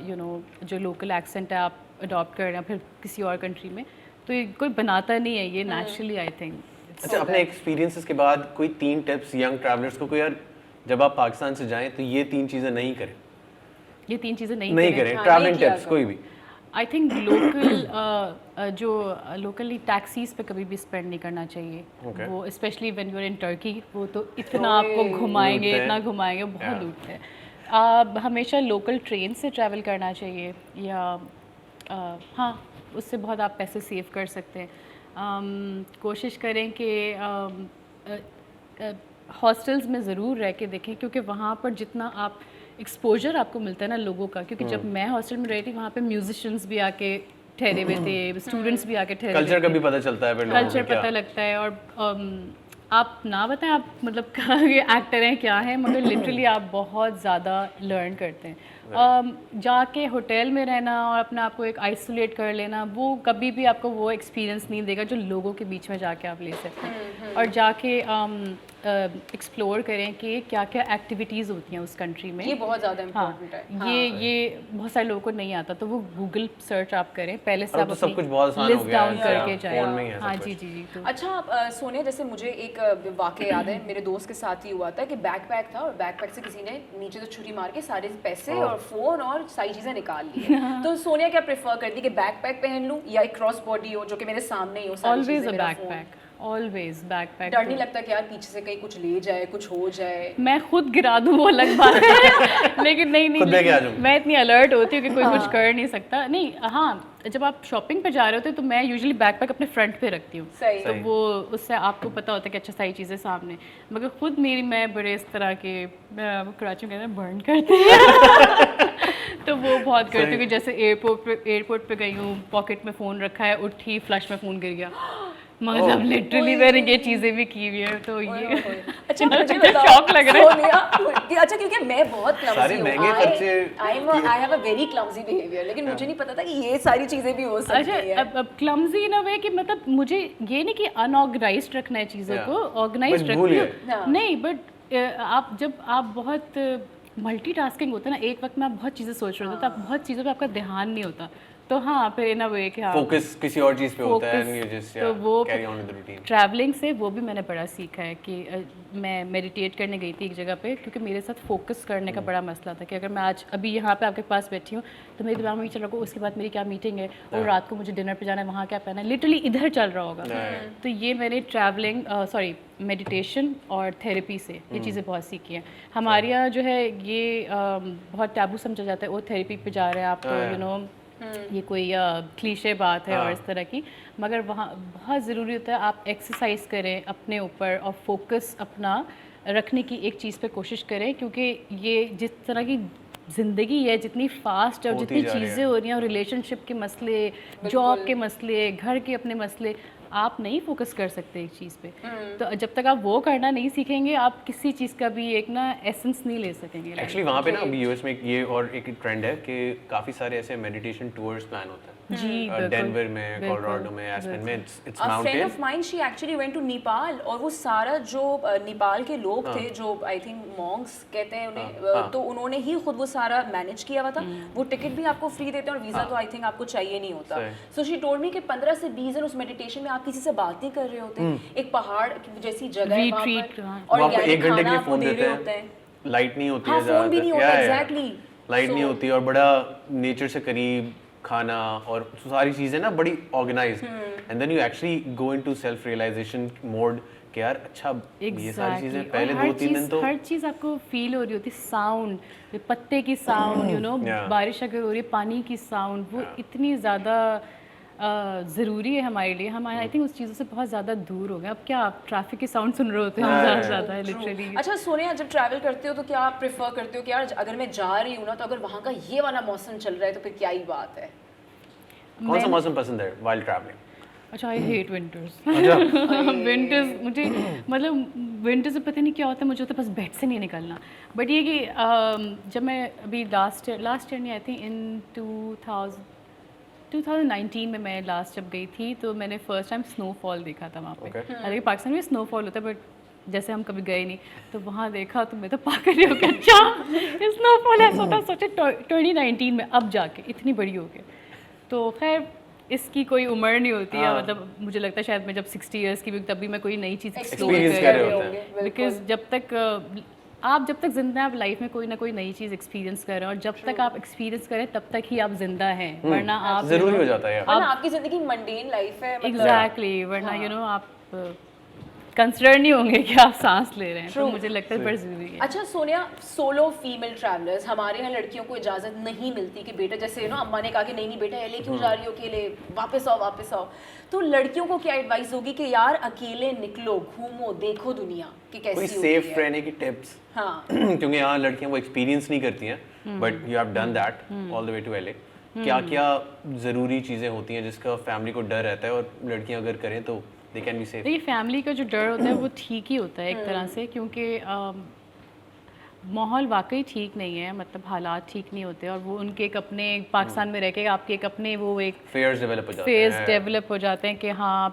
जो लोकल एक्सेंट है आप अडॉप्ट कर रहे हैं फिर किसी और कंट्री में, तो ये कोई बनाता नहीं है, ये नेचुरली आई थिंक। अच्छा, अपने एक्सपीरियंसेस के बाद कोई 3 टिप्स यंग ट्रैवलर्स को, कोई यार जब आप पाकिस्तान से जाएं तो ये 3 चीज़ें नहीं करें, ये 3 चीज़ें नहीं करें, ट्रैवलिंग टिप्स कोई भी? आई थिंक लोकली टैक्सीज पे कभी भी स्पेंड नहीं करना चाहिए, वो specially when you are in Turkey, वो तो इतना आपको घुमाएंगे, इतना घुमाएंगे, बहुत लूटते हैं। आप हमेशा लोकल ट्रेन से ट्रैवल करना चाहिए, या हाँ उससे बहुत आप पैसे सेव कर सकते हैं। कोशिश करें कि हॉस्टल्स में ज़रूर रह के देखें, क्योंकि वहाँ पर जितना आप एक्सपोजर आपको मिलता है ना लोगों का, क्योंकि जब मैं हॉस्टल में रही थी वहाँ पे म्यूजिशियंस भी आके ठहरे हुए थे, स्टूडेंट्स भी आके ठहरे हुए थे, कल्चर का भी पता चलता है, कल्चर पता लगता है। और आप ना बताएं आप मतलब ये एक्टर हैं क्या है, मगर लिटरली आप बहुत ज़्यादा लर्न करते हैं। जाके होटल में रहना और अपने आप को एक आइसोलेट कर लेना, वो कभी भी आपको वो एक्सपीरियंस नहीं देगा जो लोगों के बीच में जाके आप ले सकते हैं। और जाके एक्सप्लोर करें कि क्या क्या एक्टिविटीज़ होती हैं उस कंट्री में, ये बहुत ज़्यादा इम्पोर्टेंट है। ये बहुत सारे लोगों को नहीं आता, तो वो गूगल सर्च आप करें, पहले से आप सब कुछ बहुत आसान हो लिस्ट गया डाउन करके जाएं। हाँ जी। तो अच्छा सोनिया, जैसे मुझे एक वाक़या याद है, मेरे दोस्त के साथ ही हुआ था कि बैकपैक था और बैकपैक से किसी ने नीचे से छुरी मार के सारे पैसे और फ़ोन और सारी चीज़ें निकाल ली। तो सोनिया क्या प्रेफर करती है कि बैकपैक पहन लूँ या एक क्रॉस बॉडी हो जो कि मेरे सामने ही हो? Always a backpack, always backpack. डर नहीं लगता कि यार पीछे से कहीं कुछ ले जाए, कुछ हो जाए? मैं खुद गिरा दूँ वो अलग बात है, लेकिन नहीं मैं इतनी अलर्ट होती हूँ कि कोई कुछ कर नहीं सकता। नहीं, हाँ जब आप शॉपिंग पे जा रहे होते हैं तो मैं यूजुअली बैकपैक अपने फ्रंट पे रखती हूँ, तो वो उससे आपको पता होता है कि अच्छा सारी चीज़ें सामने। मगर खुद मैं बड़े इस तरह के कराची में बर्न करते हैं तो वो बहुत करती हूँ कि जैसे एयरपोर्ट पे गई हूँ, पॉकेट में फ़ोन रखा है, उठी फ्लश में फ़ोन गिर गया, मतलब लिटरली मैंने ये चीज़ें भी की हुई है। तो ये अच्छा मुझे शौक लग रहा है। अच्छा क्योंकि मैं बहुत क्लमजी हूँ, I have a very clumsy behaviour, लेकिन मुझे नहीं पता था कि ये सारी चीज़ें भी हो सकती है। अच्छा, अब क्लमजी इन अ वे कि मतलब मुझे ये नहीं कि अनऑर्गेनाइज्ड रखना है चीज़ों को, ऑर्गेनाइज्ड रखती हूँ नहीं, बट आप बहुत मल्टीटास्किंग होता है ना, एक वक्त में आप बहुत चीज़ें सोच रहे होते हो, तो आप बहुत चीज़ों पे आपका ध्यान नहीं होता, तो हाँ फिर इन अ वे कि फोकस किसी और चीज़ पे होता है, and you just तो वो carry on with the routine। Travelling से वो भी मैंने बड़ा सीखा है कि मैं मेडिटेट करने गई थी एक जगह पे, क्योंकि मेरे साथ फोकस करने का बड़ा मसला था कि अगर मैं आज अभी यहाँ पे आपके पास बैठी हूँ तो मेरे दिमाग में ये चल रहा होगा उसके बाद मेरी क्या मीटिंग है, और रात को मुझे डिनर पे जाना है, वहाँ क्या पहना है, लिटरली इधर चल रहा होगा। तो ये मैंने मेडिटेशन और थेरेपी से ये चीज़ें बहुत सीखी हैं। हमारे यहाँ जो है ये बहुत टैबू समझा जाता है, वो थेरेपी पे जा रहे हैं आप, तो ये कोई क्लीशे बात है और इस तरह की, मगर वहाँ बहुत ज़रूरी होता है आप एक्सरसाइज करें अपने ऊपर और फोकस अपना रखने की एक चीज़ पे कोशिश करें, क्योंकि ये जिस तरह की ज़िंदगी है, जितनी फास्ट है और जितनी चीज़ें हो रही हैं, और रिलेशनशिप के मसले, जॉब के मसले, घर के अपने मसले, आप नहीं फोकस कर सकते एक चीज़ पे। तो जब तक आप वो करना नहीं सीखेंगे आप किसी चीज़ का भी एक ना एसेंस नहीं ले सकेंगे। एक्चुअली वहाँ पे ना अभी यूएस में ये और एक ट्रेंड है कि काफ़ी सारे ऐसे मेडिटेशन टूर्स प्लान होते हैं, जी बिल्कुल डेनवर में, कोलोराडो में, एस्पेन में, it's A friend mountain. of mine, she actually went to Nepal, और वो सारा जो नेपाल के लोग थे, जो आई थिंक मॉन्क्स कहते हैं उन्हें, तो उन्होंने ही खुद वो सारा मैनेज किया हुआ था। वो टिकट भी आपको फ्री देते हैं और वीज़ा तो आई थिंक आपको चाहिए नहीं होता। सो शी टोल्ड मी कि 15 से 20 दिन उस मेडिटेशन में आप किसी से बात नहीं कर रहे होते, एक पहाड़ जैसी जगह है वहाँ Retreat, पर, हाँ। और वहाँ पे organic 1 घंटे के खाना लिए आपको फोन दे देते रहे हैं, होते हैं। लाइट नहीं होती हाँ, है फोन भी नहीं होता, exactly. लाइट नहीं So- होती और बड़ा नेचर से करीब खाना और सारी चीजें ना बड़ी organised, and then you actually go into self realisation mode कि यार अच्छा ये सारी चीजें Exactly. पहले और हर 2-3 दिन तो हर चीज़ आपको फील हो रही होती, साउंड, पत्ते की साउंड, यू नो, Yeah. बारिश अगर हो रही है, पानी की साउंड, वो इतनी ज़्यादा ज़रूरी है हमारे लिए। हम आई थिंक उस चीज़ों से बहुत ज़्यादा दूर हो गए। अब क्या आप ट्रैफिक की साउंड सुन रहे होते हैं ज़्यादा से ज़्यादा लिटरली। अच्छा सोनिया, जब ट्रैवल करते हो तो क्या आप प्रेफर करते हो कि यार अगर मैं जा रही हूँ ना, तो अगर वहाँ का ये वाला मौसम चल रहा है तो फिर क्या ही बात है? कौन सा मौसम पसंद है व्हाइल ट्रैवलिंग? अच्छा, आई हेट विंटर्स। अच्छा विंटर्स मुझे मतलब विंटर से पता नहीं क्या होता है, मुझे होता है बस बेड से नहीं निकलना। बट ये कि जब मैं अभी लास्ट ईयर नहीं, आई थिंक इन 2019 में मैं लास्ट जब गई थी, तो मैंने फर्स्ट टाइम स्नोफॉल देखा था वहाँ पे। Okay. हालांकि पाकिस्तान में स्नोफॉल होता है, बट जैसे हम कभी गए नहीं, तो वहाँ देखा तो मैं तो पागल हो गया, अच्छा स्नोफॉल ऐसा होता है। सोचे 2019 में अब जाके इतनी बड़ी हो गई, तो खैर इसकी कोई उम्र नहीं होती है। मतलब मुझे लगता है शायद मैं जब 60 इयर्स की भी तब भी मैं कोई नई चीज़ एक्सप्लोर Experience कर रहे होते हैं। बिकॉज जब तक जिंदा हैं, आप लाइफ में कोई ना कोई नई चीज़ एक्सपीरियंस कर रहे हैं, और जब तक आप एक्सपीरियंस करें तब तक ही आप जिंदा हैं, वरना आप जरूरी हो जाता है यार। वरना आपकी जिंदगी मंडेन लाइफ है, मतलब एग्जैक्टली, वरना यू नो आप कंसिडर नहीं होंगे कि आप सांस ले रहे हैं। तो मुझे लगता है बड़ी ज़रूरी है। अच्छा सोनिया, सोलो फीमेल ट्रैवलर्स, हमारे यहाँ लड़कियों को इजाज़त नहीं मिलती कि बेटा, जैसे ना अम्मा ने कहा कि नहीं बेटा एले क्यों जा रही हो अकेले, वापस आओ। तो लड़कियों को क्या एडवाइस होगी कि यार अकेले निकलो, घूमो, देखो दुनिया कि कैसी कोई होती सेफ है। रहने की टिप्स? हाँ, क्योंकि यहाँ लड़कियाँ वो एक्सपीरियंस नहीं करती हैं, but you have done that all the way to LA. क्या क्या ज़रूरी चीज़ें होती हैं जिसका फैमिली को डर रहता है, और लड़कियाँ अगर करें तो दे कैन बी सेफ? देखिए, फैमिली का जो डर होता है वो ठीक ही होता है एक तरह से, क्योंकि माहौल वाकई ठीक नहीं है, मतलब हालात ठीक नहीं होते, और वो उनके एक अपने पाकिस्तान में रह के आपके एक अपने वो एक फेयर्स डेवलप हो जाते फेज हैं। डेवलप हो जाते हैं कि हाँ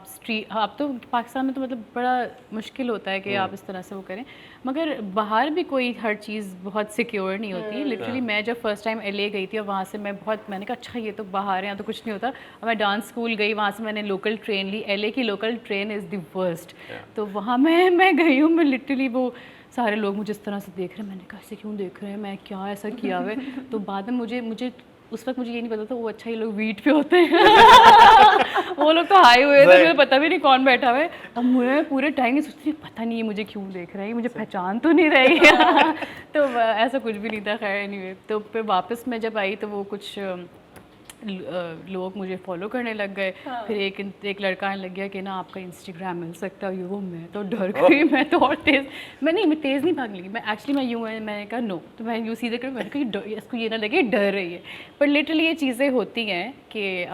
आप तो पाकिस्तान में तो मतलब बड़ा मुश्किल होता है कि आप इस तरह से वो करें, मगर बाहर भी कोई हर चीज़ बहुत सिक्योर नहीं होती है। लिटरली मैं जब फर्स्ट टाइम LA गई थी, और वहाँ से मैंने कहा अच्छा ये तो बाहर है, यहाँ तो कुछ नहीं होता। और मैं डांस स्कूल गई, वहाँ से मैंने लोकल ट्रेन ली। LA की local train is the worst. तो वहाँ मैं गई हूँ, मैं लिटरली वो सारे लोग मुझे इस तरह से देख रहे हैं, मैंने कहा ऐसे क्यों देख रहे हैं, मैं क्या ऐसा किया हुआ है। तो बाद में मुझे उस वक्त मुझे ये नहीं पता था वो अच्छा ये लोग वीट पे होते हैं। वो लोग तो हाई हुए थे, मुझे पता भी नहीं कौन बैठा हुआ है, और मैं पूरे टाइम ये सोचती थी पता नहीं ये मुझे क्यों देख रहा है, मुझे पहचान तो नहीं रही है। तो ऐसा कुछ भी नहीं था। खैर एनीवे, तो फिर वापस मैं जब आई तो वो कुछ लोग मुझे फॉलो करने लग गए। फिर एक लड़का आने लग गया कि ना आपका इंस्टाग्राम मिल सकता है, वो मैं तो डर गई। मैं तो और मैं तेज़ नहीं भाग लगी, मैं मैंने कहा नो, तो मैं यूँ सीधे कर, मैंने कहा इसको ये ना लगे डर रही है। पर लिटरली ये चीज़ें होती हैं कि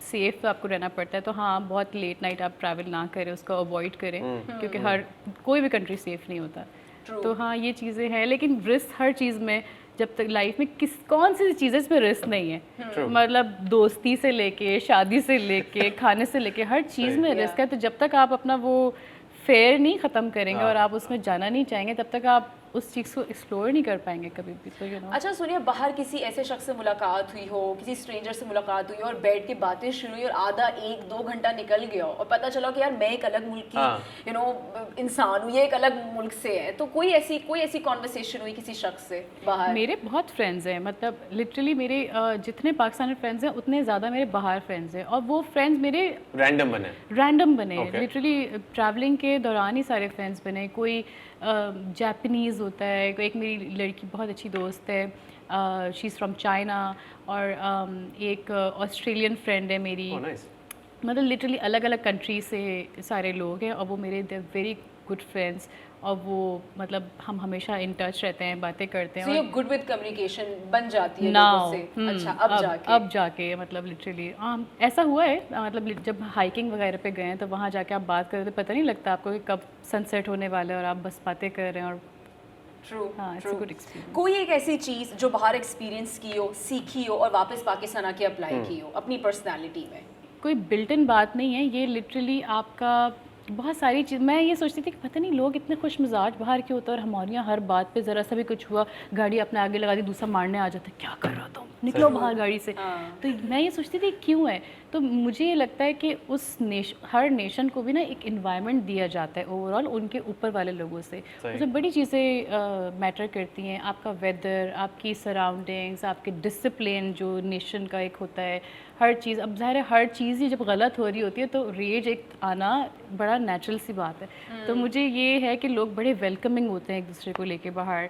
सेफ़ तो आपको रहना पड़ता है। तो हाँ, बहुत लेट नाइट आप ट्रैवल ना करें, उसको अवॉइड करें, क्योंकि कोई भी कंट्री सेफ़ नहीं होता। तो हाँ, ये चीज़ें हैं, लेकिन रिस्क हर चीज़ में, जब तक लाइफ में कौन सी चीज़ें इसमें रिस्क नहीं है। मतलब दोस्ती से लेके, शादी से लेके, खाने से लेके, हर चीज़ में रिस्क है। तो जब तक आप अपना वो फेयर नहीं ख़त्म करेंगे और आप उसमें जाना नहीं चाहेंगे, तब तक आप उस चीज़ को एक्सप्लोर नहीं कर पाएंगे कभी भी। तो यू नो। अच्छा सुनिए, बाहर किसी ऐसे शख्स से मुलाकात हुई हो, किसी स्ट्रेंजर से मुलाकात हुई हो, और बैठ के बातें शुरू हुई और आधा 1-2 घंटा निकल गया हो, और पता चला कि यार मैं एक अलग मुल्क की इंसान हूँ, ये एक अलग मुल्क से है, तो कोई ऐसी कॉन्वर्सेशन हुई किसी शख्स से बाहर? मेरे बहुत फ्रेंड्स हैं, मतलब लिटरली मेरे जितने पाकिस्तानी फ्रेंड्स हैं उतने ज़्यादा मेरे बाहर फ्रेंड्स हैं, और वो फ्रेंड्स मेरे रैंडम बने। लिटरली ट्रैवलिंग के दौरान ही सारे फ्रेंड्स बने। कोई जापानीज़ होता है, एक मेरी लड़की बहुत अच्छी दोस्त है, शी इज़ फ्रॉम चाइना, और एक ऑस्ट्रेलियन फ्रेंड है मेरी। मतलब लिटरली अलग अलग कंट्री से सारे लोग हैं, और वो मेरे दे वेरी गुड फ्रेंड्स, और वो मतलब हम हमेशा इन टच रहते हैं, बातें करते हैं। So you're good with communication, बन जाती है लोगों से? अच्छा, अब जाके मतलब लिटरली ऐसा हुआ है, मतलब जब हाइकिंग वगैरह पे गए हैं तो वहाँ जाके आप बात कर रहे थे, पता नहीं लगता आपको कि कब सनसेट होने वाला है, और आप बस बातें कर रहे हैं और ट्रू हाँ, it's a good experience. कोई एक ऐसी चीज जो बाहर एक्सपीरियंस की हो, सीखी हो और वापस पाकिस्तान आके अप्लाई की हो अपनी पर्सनालिटी में? कोई बिल्ट इन बात नहीं है, ये लिटरली आपका बहुत सारी चीज़। मैं ये सोचती थी कि पता नहीं लोग इतने खुश मिजाज बाहर क्यों होते हैं और हमारे यहाँ हर बात पे ज़रा सा भी कुछ हुआ गाड़ी अपने आगे लगा दी, दूसरा मारने आ जाता है, क्या कर रहा तुम, निकलो बाहर गाड़ी से। तो मैं ये सोचती थी क्यों है। तो मुझे ये लगता है कि हर नेशन को भी ना एक इन्वायरमेंट दिया जाता है ओवरऑल उनके ऊपर वाले लोगों से। उसमें बड़ी चीज़ें मैटर करती हैं, आपका वेदर, आपकी सराउंडिंग्स, आपके डिसिप्लिन जो नेशन का एक होता है, हर चीज़। अब ज़ाहिर है हर चीज़ ही जब गलत हो रही होती है तो रेज एक आना बड़ा नेचुरल सी बात है। तो मुझे ये है कि लोग बड़े वेलकमिंग होते हैं एक दूसरे को लेके बाहर,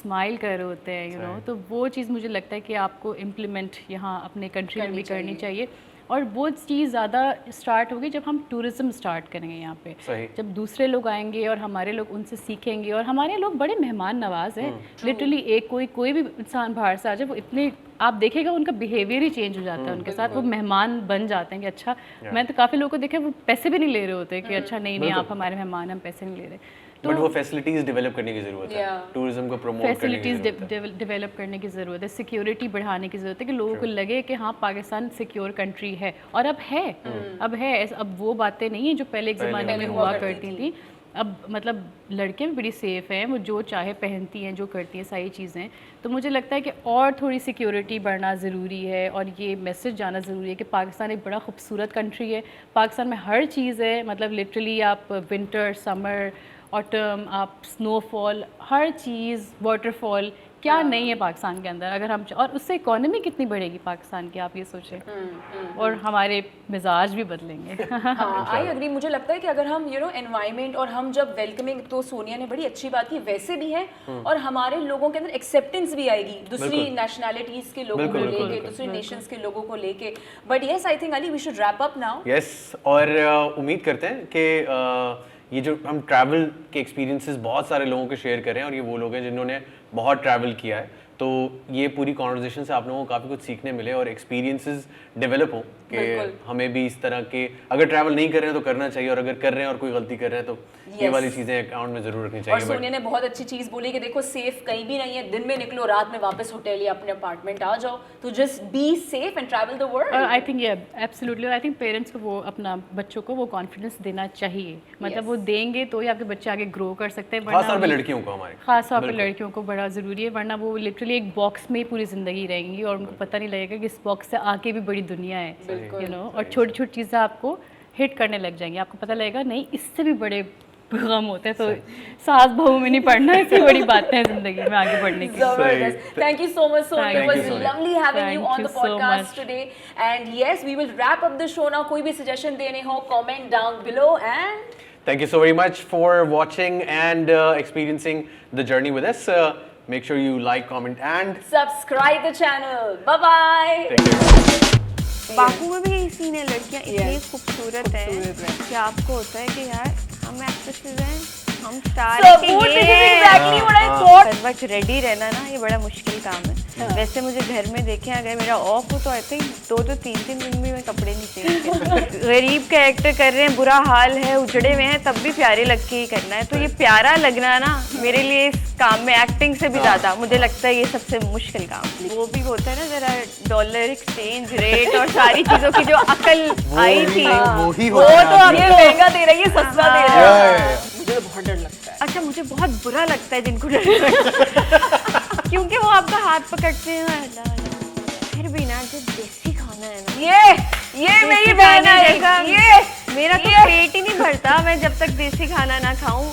स्माइल कर रहे होते हैं, यू नो। तो वो चीज़ मुझे लगता है कि आपको इम्प्लीमेंट यहाँ अपने कंट्री में भी करनी चाहिए। और वो चीज़ ज़्यादा स्टार्ट होगी जब हम टूरिज़्म स्टार्ट करेंगे यहाँ पे। जब दूसरे लोग आएंगे और हमारे लोग उनसे सीखेंगे, और हमारे लोग बड़े मेहमान नवाज हैं। लिटरली एक कोई भी इंसान बाहर से आ जाए, वो इतने आप देखेगा उनका बिहेवियर ही चेंज हो जाता है उनके साथ। वो मेहमान बन जाते हैं कि अच्छा, मैं तो काफ़ी लोगों को देखा वो पैसे भी नहीं ले रहे होते कि अच्छा नहीं आप हमारे मेहमान, हम पैसे नहीं ले रहे। बट वो फैसिलिटीज डेवलप करने की ज़रूरत है, टूरिज्म को प्रमोट करने की फैसिलिटीज़ डेवलप करने की ज़रूरत है, सिक्योरिटी बढ़ाने की ज़रूरत है कि लोगों को लगे कि हाँ पाकिस्तान सिक्योर कंट्री है। और अब है, अब वो बातें नहीं है जो पहले एक ज़माने में हुआ करती थी। अब मतलब लड़कियां भी बड़ी सेफ़ हैं, वो जो चाहे पहनती हैं, जो करती हैं सारी चीज़ें। तो मुझे लगता है कि और थोड़ी सिक्योरिटी बढ़ना ज़रूरी है और ये मैसेज जाना ज़रूरी है कि पाकिस्तान एक बड़ा खूबसूरत कंट्री है। पाकिस्तान में हर चीज़ है, मतलब लिटरली आप विंटर, समर, ऑटम, आप स्नोफॉल, हर चीज़, वाटरफॉल, क्या नहीं है पाकिस्तान के अंदर। अगर हम और उससे इकोनॉमी कितनी बढ़ेगी पाकिस्तान की, आप ये सोचें। और हमारे मिजाज भी बदलेंगे। हाँ, आई अग्री। मुझे लगता है कि अगर हम एनवायरनमेंट और हम जब वेलकमिंग, तो सोनिया ने बड़ी अच्छी बात की, वैसे भी है और हमारे लोगों के अंदर एक्सेप्टेंस भी आएगी दूसरी नेशनैलिटीज के लोगों को लेके, दूसरी नेशंस के लोगों को लेके। But yes, I think Ali we should wrap up now. Yes, और उम्मीद करते हैं कि ये जो हम ट्रैवल के एक्सपीरियंसेस बहुत सारे लोगों के शेयर करें, और ये वो लोग हैं जिन्होंने बहुत ट्रैवल किया है। तो ये पूरी कॉन्वर्जेशन से आप लोगों को काफ़ी कुछ सीखने मिले और एक्सपीरियंसेस डेवलप हो कि हमें भी इस तरह के, अगर ट्रैवल नहीं कर रहे हैं तो करना चाहिए, और अगर कर रहे हैं और कोई गलती कर रहे हैं तो ये वाली चीज़ें अकाउंट में ज़रूर रखनी चाहिए। और सोनिया ने बहुत अच्छी चीज़ बोली कि देखो सेफ कहीं भी नहीं है, दिन में निकलो, रात में वापस होटल या अपने अपार्टमेंट आ जाओ। तो just be safe and travel the world. I think ये एब्सोल्युटली, आई थिंक पेरेंट्स को वो अपना बच्चों को वो कॉन्फिडेंस देना चाहिए। मतलब वो देंगे तो ही आपके बच्चे आगे ग्रो कर सकते हैं। खास तौर पे लड़कियों को, हमारे खास तौर पे लड़कियों को बड़ा ज़रूरी है, वरना वो लिटरली एक बॉक्स में पूरी ज़िंदगी रहेंगी और उनको पता नहीं लगेगा कि इस बॉक्स से आके भी बड़ी दुनिया है, यू नो। और छोटी छोटी चीज़ें आपको हिट करने लग जाएंगी, आपको पता लगेगा नहीं इससे भी बड़े गम होते हैं। तो सास बहू में नहीं पढ़ना, इससे बड़ी बातें हैं ज़िंदगी में आगे बढ़ने की। जबरदस्त। Thank you so much Sonia, it was lovely having you on the podcast today. And yes, we will wrap up the show now. कोई भी सजेशन देने हो, comment down below. And thank you so very much for watching and experiencing the journey with us. Make sure you like, comment and subscribe the channel. Bye bye. Thank you. Baku में भी यही scene है, लड़कियां इतनी खूबसूरत है कि आपको होता है कि यार हम एक्ट्रेसेस हैं, हम स्टार हैं, exactly what I thought. हर वक्त रेडी रहना ना, ये बड़ा मुश्किल काम है। वैसे मुझे घर में देखें, अगर मेरा ऑफ हो तो आई थिंक 2-3 दिन भी मैं कपड़े नहीं चेंज गरीब का एक्टर कर रहे हैं, बुरा हाल है, उजड़े हुए हैं, तब भी प्यारे लग के ही करना है। तो ये प्यारा लगना ना मेरे लिए इस काम में एक्टिंग से भी ज़्यादा मुझे लगता है ये सबसे मुश्किल काम। वो भी होता है ना जरा डॉलर एक्सचेंज रेट और सारी चीज़ों की जो अकल आई थी, वो तो अब ये महंगा दे रही है, सस्ता दे रहा है। मुझे तो बहुत डर लगता है। अच्छा, मुझे बहुत बुरा लगता है जिनको डर लगता है क्योंकि वो आपका हाथ पकड़ते हैं। फिर भी ना जो देसी खाना है ना, ये मेरी बहन है, मेरा तो पेट ही नहीं भरता मैं जब तक देसी खाना ना खाऊं।